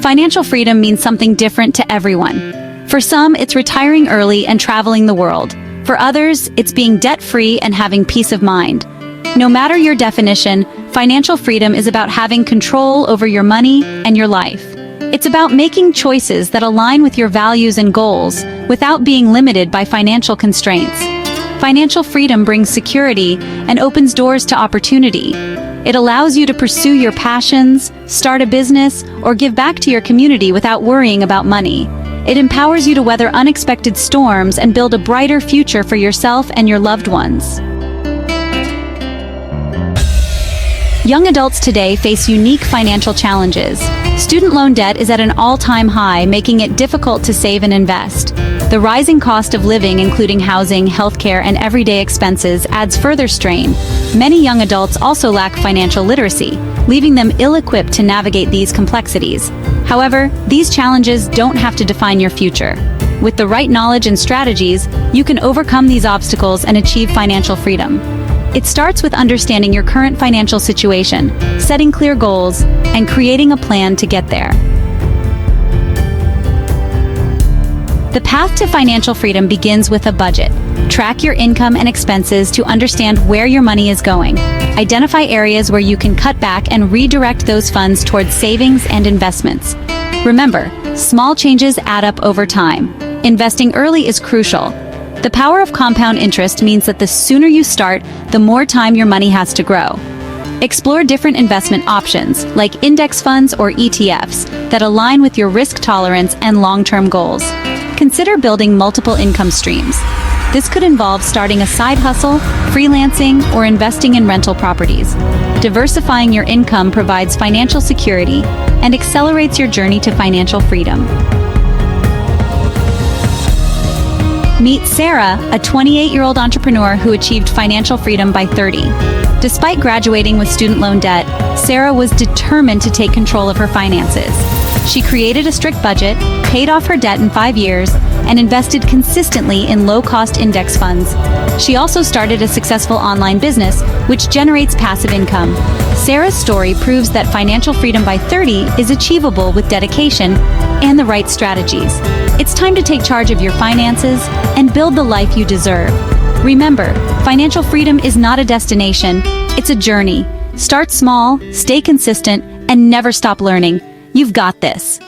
Financial freedom means something different to everyone. For some, it's retiring early and traveling the world. For others, it's being debt-free and having peace of mind. No matter your definition, financial freedom is about having control over your money and your life. It's about making choices that align with your values and goals without being limited by financial constraints. Financial freedom brings security and opens doors to opportunity. It allows you to pursue your passions, start a business, or give back to your community without worrying about money. It empowers you to weather unexpected storms and build a brighter future for yourself and your loved ones. Young adults today face unique financial challenges. Student loan debt is at an all-time high, making it difficult to save and invest. The rising cost of living, including housing, healthcare, and everyday expenses, adds further strain. Many young adults also lack financial literacy, leaving them ill-equipped to navigate these complexities. However, these challenges don't have to define your future. With the right knowledge and strategies, you can overcome these obstacles and achieve financial freedom. It starts with understanding your current financial situation, setting clear goals, and creating a plan to get there. The path to financial freedom begins with a budget. Track your income and expenses to understand where your money is going. Identify areas where you can cut back and redirect those funds towards savings and investments. Remember, small changes add up over time. Investing early is crucial. The power of compound interest means that the sooner you start, the more time your money has to grow. Explore different investment options, like index funds or ETFs, that align with your risk tolerance and long-term goals. Consider building multiple income streams. This could involve starting a side hustle, freelancing, or investing in rental properties. Diversifying your income provides financial security and accelerates your journey to financial freedom. Meet Sarah, a 28-year-old entrepreneur who achieved financial freedom by 30. Despite graduating with student loan debt, Sarah was determined to take control of her finances. She created a strict budget, paid off her debt in 5 years, and invested consistently in low-cost index funds. She also started a successful online business, which generates passive income. Sarah's story proves that financial freedom by 30 is achievable with dedication and the right strategies. It's time to take charge of your finances and build the life you deserve. Remember, financial freedom is not a destination, it's a journey. Start small, stay consistent, and never stop learning. You've got this.